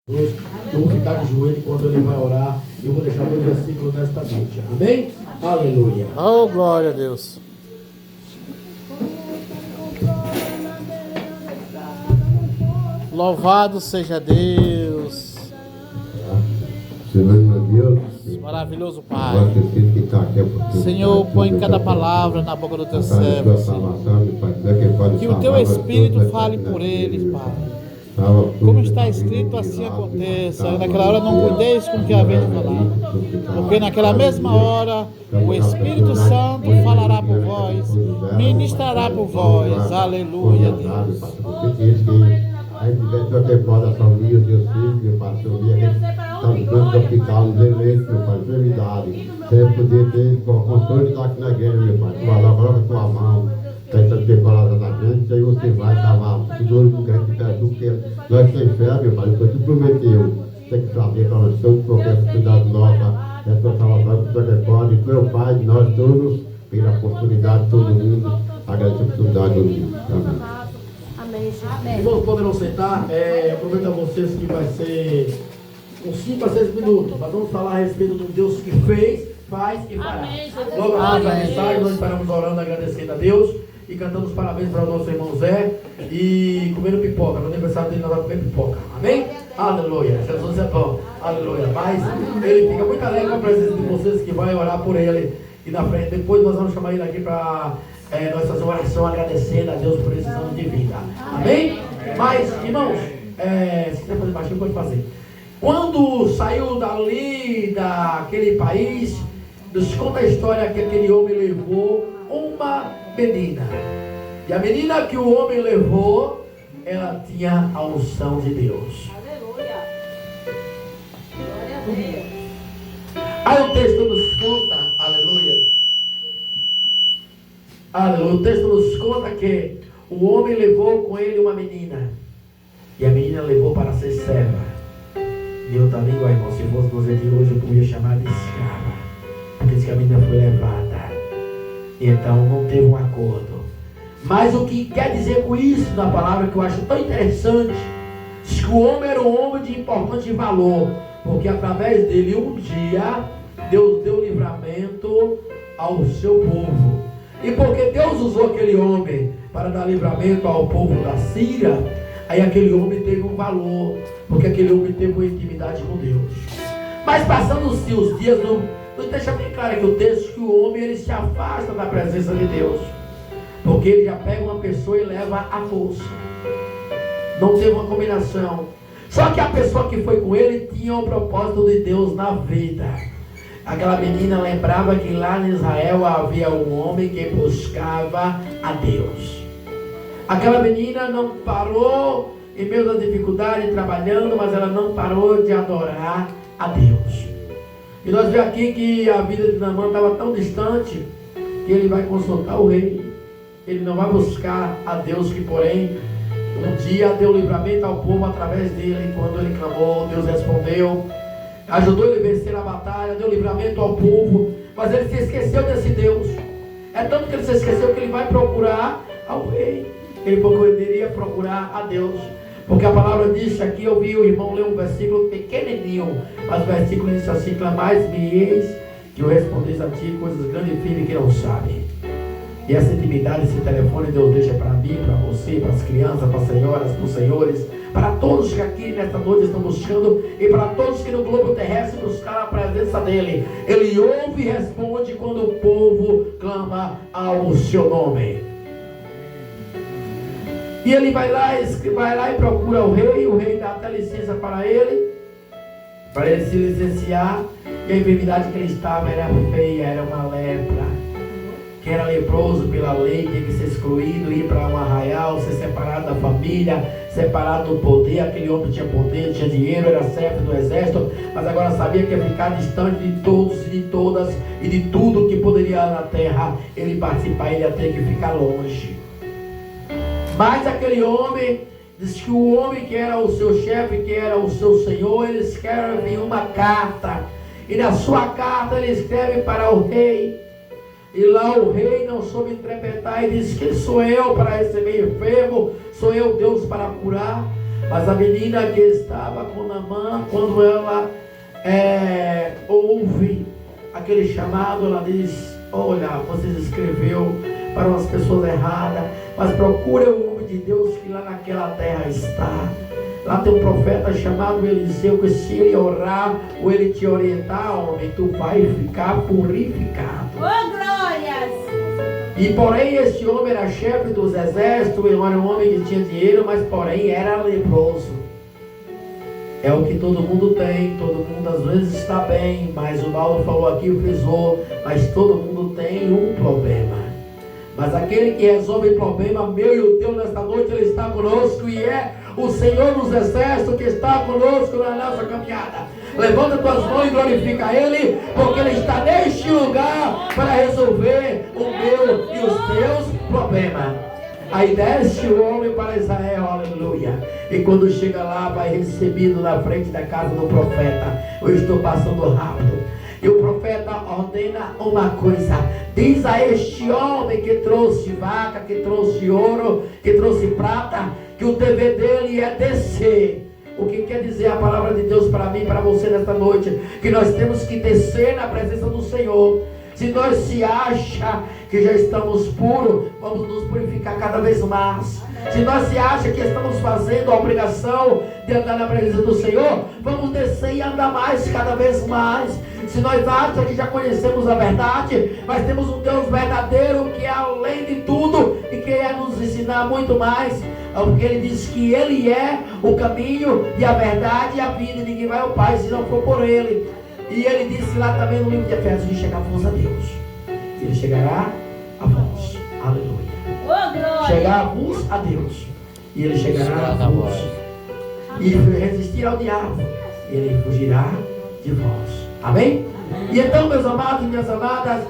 Eu vou ficar de joelho enquanto ele vai orar. Eu vou deixar dois versículos nesta noite. Amém? Aleluia. Oh, glória a Deus. Louvado seja Deus. Maravilhoso Pai. Senhor, põe cada palavra na boca do teu servo, Senhor. Que o teu Espírito fale por eles, Pai. Como está escrito, assim aconteça. Naquela hora não cuideis com o que havia de falar, porque naquela mesma hora o Espírito Santo falará por vós, ministrará por vós. Aleluia, Deus. A gente vai ter para a família, Deus filho, meu Pai, Senhor, a gente está no canto do hospital, nos eleitos, meu Pai, enfermidade, sempre poder ter controle está aqui na guerra, meu Pai, tu vai lá, coloca a tua mão, está preparada na gente, aí você vai salvar o dor do grande perdão, porque nós temos fé, meu Pai, porque tu prometeu, tem que saber para nós todos, qualquer oportunidade nossa, é tua salvação, que tu recorde, tu é o Pai de nós todos, pela oportunidade de todo mundo, agradeço a oportunidade do mundo. Amém. Irmãos, poderão sentar. Aproveito a vocês que vai ser uns 5 a 6 minutos. Nós vamos falar a respeito do Deus que fez, faz e fará. Logo após a mensagem, nós estaremos orando, agradecendo a Deus e cantando os parabéns para o nosso irmão Zé e comendo pipoca. No aniversário dele nós vamos comer pipoca. Amém? Aleluia. Jesus é bom. Aleluia. Mas ele fica muito alegre com a presença de vocês que vai orar por ele. E na frente, depois nós vamos chamar ele aqui para nós fazer uma oração agradecendo a Deus por esses anos de vida. Amém? Mas, irmãos, se quiser fazer baixinho, pode fazer. Quando saiu dali, daquele país, nos conta a história que aquele homem levou uma menina. E a menina que o homem levou, ela tinha a unção de Deus. Aleluia. Glória a Deus. Aí o texto nos conta, aleluia. Aleluia. O texto nos conta que o homem levou com ele uma menina. E a menina levou para ser serva. De outra língua, irmão, se fosse você de hoje, eu podia chamar de escrava. Porque diz que a menina foi levada. E então não teve um acordo. Mas o que quer dizer com isso, na palavra que eu acho tão interessante, diz que o homem era um homem de importante valor. Porque através dele, um dia, Deus deu livramento ao seu povo. E porque Deus usou aquele homem para dar livramento ao povo da Síria, aí aquele homem teve um valor, porque aquele homem teve uma intimidade com Deus. Mas passando-se os dias, não deixa bem claro aqui o texto que o homem ele se afasta da presença de Deus, porque ele já pega uma pessoa e leva à força. Não teve uma combinação. Só que a pessoa que foi com ele tinha o propósito de Deus na vida. Aquela menina lembrava que lá em Israel havia um homem que buscava a Deus. Aquela menina não parou em meio da dificuldade trabalhando, mas ela não parou de adorar a Deus. E nós vemos aqui que a vida de Naamã estava tão distante que ele vai consultar o rei. Ele não vai buscar a Deus, que porém um dia deu livramento ao povo através dele. Quando ele clamou, Deus respondeu. Ajudou ele a vencer a batalha, deu livramento ao povo, mas ele se esqueceu desse Deus. É tanto que ele se esqueceu que ele vai procurar ao rei. Ele poderia procurar a Deus, porque a palavra diz aqui, eu vi o irmão ler um versículo pequenininho, mas o versículo diz assim: clamais-me eis que eu respondeis a ti coisas grandes e firmes que não sabem. E essa intimidade, esse telefone Deus deixa para mim, para você, para as crianças, para as senhoras, para os senhores, para todos que aqui nesta noite estão buscando e para todos que no globo terrestre buscaram a presença dele. Ele ouve e responde quando o povo clama ao seu nome. E ele vai lá e procura o rei dá até licença para ele se licenciar. E a enfermidade que ele estava era feia, era uma lepra. Quem era leproso pela lei tinha que ser excluído, ir para um arraial, ser separado da família, separado do poder. Aquele homem tinha poder, tinha dinheiro, era chefe do exército, mas agora sabia que ia ficar distante de todos e de todas e de tudo que poderia na terra ele participar, ele ia ter que ficar longe. Mas aquele homem, diz que o homem que era o seu chefe, que era o seu senhor, ele escreve uma carta, e na sua carta ele escreve para o rei. E lá o rei não soube interpretar e disse: quem sou eu para receber enfermo? Sou eu Deus para curar? Mas a menina que estava com Naamã, quando ela ouve aquele chamado, ela diz: olha, você escreveu para umas pessoas erradas, mas procura o homem de Deus que lá naquela terra está. Lá tem um profeta chamado Eliseu, que se ele orar ou ele te orientar, homem, tu vai ficar purificado. Oh, glórias! E porém esse homem era chefe dos exércitos, era um homem que tinha dinheiro, mas porém era leproso. É o que todo mundo tem, todo mundo às vezes está bem, mas o Paulo falou aqui, frisou, mas todo mundo tem um problema. Mas aquele que resolve o problema meu e o teu nesta noite, ele está conosco e é o Senhor dos exércitos que está conosco na nossa caminhada. Levanta tuas mãos e glorifica Ele, porque Ele está neste lugar para resolver o meu e os teus problemas. Aí desce o homem para Israel, aleluia. E quando chega lá, vai recebido na frente da casa do profeta. Eu estou passando rápido. E o profeta ordena uma coisa: diz a este homem que trouxe vaca, que trouxe ouro, que trouxe prata, que o dever dele é descer. O que quer dizer a palavra de Deus para mim e para você nesta noite? Que nós temos que descer na presença do Senhor. Se nós se acha que já estamos puros, vamos nos purificar cada vez mais. Se nós se acha que estamos fazendo a obrigação de andar na presença do Senhor, vamos descer e andar mais, cada vez mais. Se nós achamos que já conhecemos a verdade, mas temos um Deus verdadeiro que é além de tudo e que quer nos ensinar muito mais, porque Ele diz que Ele é o caminho e a verdade e a vida, e ninguém vai ao Pai se não for por Ele. E Ele disse lá também no livro de Efésios que chegar-vos a Deus. Ele chegará a vós. Aleluia. Oh, chegar-vos a Deus. E Ele chegará a vós. E resistir ao diabo. E Ele fugirá de vós. Amém? E então, meus amados e minhas amadas,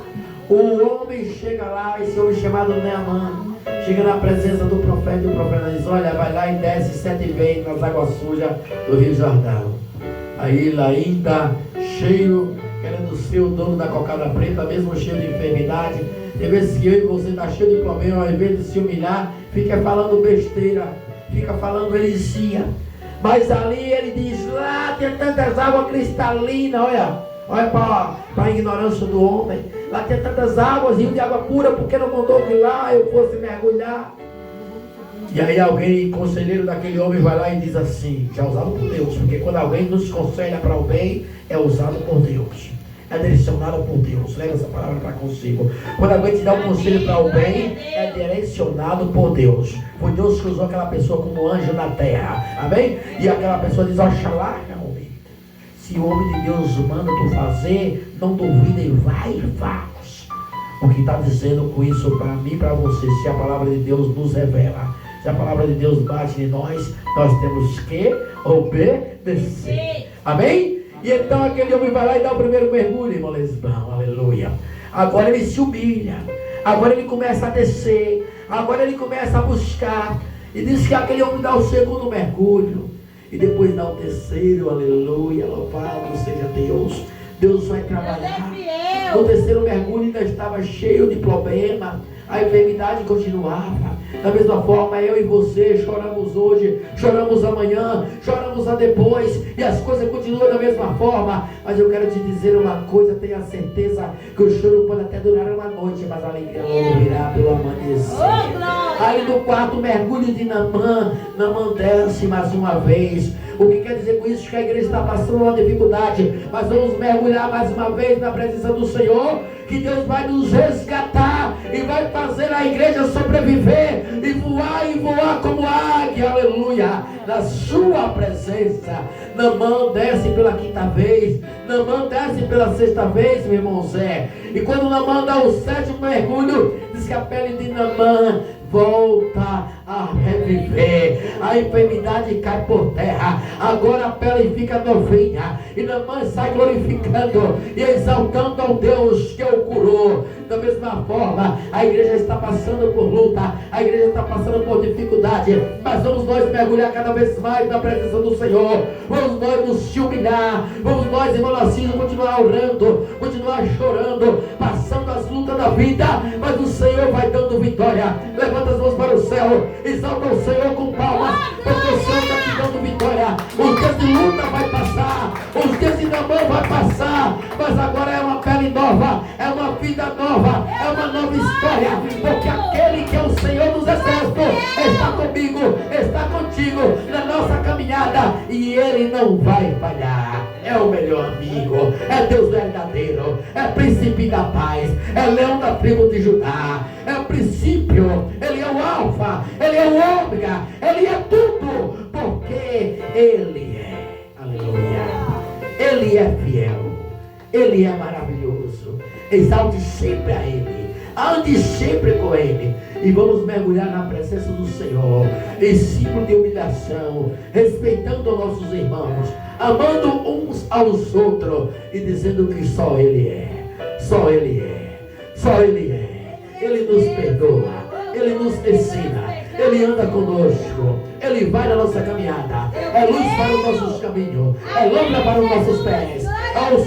o homem chega lá, esse homem chamado Naamã, chega na presença do profeta, e o profeta diz: olha, vai lá e desce 7 vezes nas águas sujas do Rio Jordão. Aí ele ainda cheio, querendo ser o dono da cocada preta, mesmo cheio de enfermidade. Tem vezes que eu e você está cheio de problema, ao invés de se humilhar, fica falando besteira, fica falando heresia. Mas ali ele diz: lá tem tantas águas cristalinas, olha para a ignorância do homem. Lá tem tantas águas, rio de água pura, porque não mandou que lá eu fosse mergulhar. E aí alguém, conselheiro daquele homem, vai lá e diz assim, já usado por Deus, porque quando alguém nos conselha para o bem, é usado por Deus, é direcionado por Deus. Leva essa palavra para consigo. Quando alguém te dá um conselho para o bem, é direcionado por Deus. Foi Deus que usou aquela pessoa como anjo na terra. Amém? E aquela pessoa diz: oxalá, homem, se o homem de Deus manda tu fazer, não duvida e vai e faz. O que está dizendo com isso para mim e para você? Se a palavra de Deus nos revela, se a palavra de Deus bate em nós, nós temos que obedecer. Amém? E então aquele homem vai lá e dá o primeiro mergulho, irmão Lesbão, aleluia. Agora ele se humilha, agora ele começa a descer, agora ele começa a buscar. E diz que aquele homem dá o segundo mergulho, e depois dá o terceiro, aleluia, louvado seja Deus. Deus vai trabalhar. No terceiro mergulho ainda estava cheio de problema, a enfermidade continuava. Da mesma forma, eu e você choramos hoje, choramos amanhã, choramos a depois, e as coisas continuam da mesma forma. Mas eu quero te dizer uma coisa: tenha certeza que o choro pode até durar uma noite, mas a alegria logo virá pelo amanhecer. Aí no quarto mergulho de Naamã desce mais uma vez. O que quer dizer com isso? Que a igreja está passando uma dificuldade, mas vamos mergulhar mais uma vez na presença do Senhor, que Deus vai nos resgatar e vai fazer a igreja sobreviver e voar como águia, aleluia, na sua presença. Naamã desce pela quinta vez, Naamã desce pela sexta vez, meu irmão Zé. E quando Naamã dá o sétimo mergulho, diz que a pele de Naamã volta a reviver, a enfermidade cai por terra, agora a pele fica novinha, e Naamã sai glorificando e exaltando ao Deus que o curou. Da mesma forma, a igreja está passando por luta, a igreja está passando por dificuldade, mas vamos nós mergulhar cada vez mais na presença do Senhor, vamos nós nos humilhar, vamos nós, irmão Narciso, continuar orando, continuar chorando, passando as lutas da vida, mas o Senhor vai dando vitória. Levanta as mãos para o céu, exalta o Senhor com palmas, porque o Senhor está te dando dando vitória. Os dias de luta vai passar, os dias de namoro vai passar, mas agora é uma pele nova, é uma vida nova, é uma nova história, porque aquele que é o Senhor dos Exércitos está comigo, está contigo na nossa caminhada, e Ele não vai falhar. É o melhor amigo, é Deus verdadeiro, é príncipe da paz, é leão da tribo de Judá, é o princípio, Ele é o alfa, Ele é o ômega, Ele é tudo, porque Ele é, aleluia, Ele é fiel, Ele é maravilhoso. Exalte sempre a Ele, ande sempre com Ele, e vamos mergulhar na presença do Senhor, em ciclo de humilhação, respeitando nossos irmãos, amando uns aos outros e dizendo que só Ele é, só Ele é, só Ele é. Ele nos perdoa, Ele nos ensina, Ele anda conosco, Ele vai na nossa caminhada, é luz para os nossos caminhos, é lâmpada para os nossos pés, é o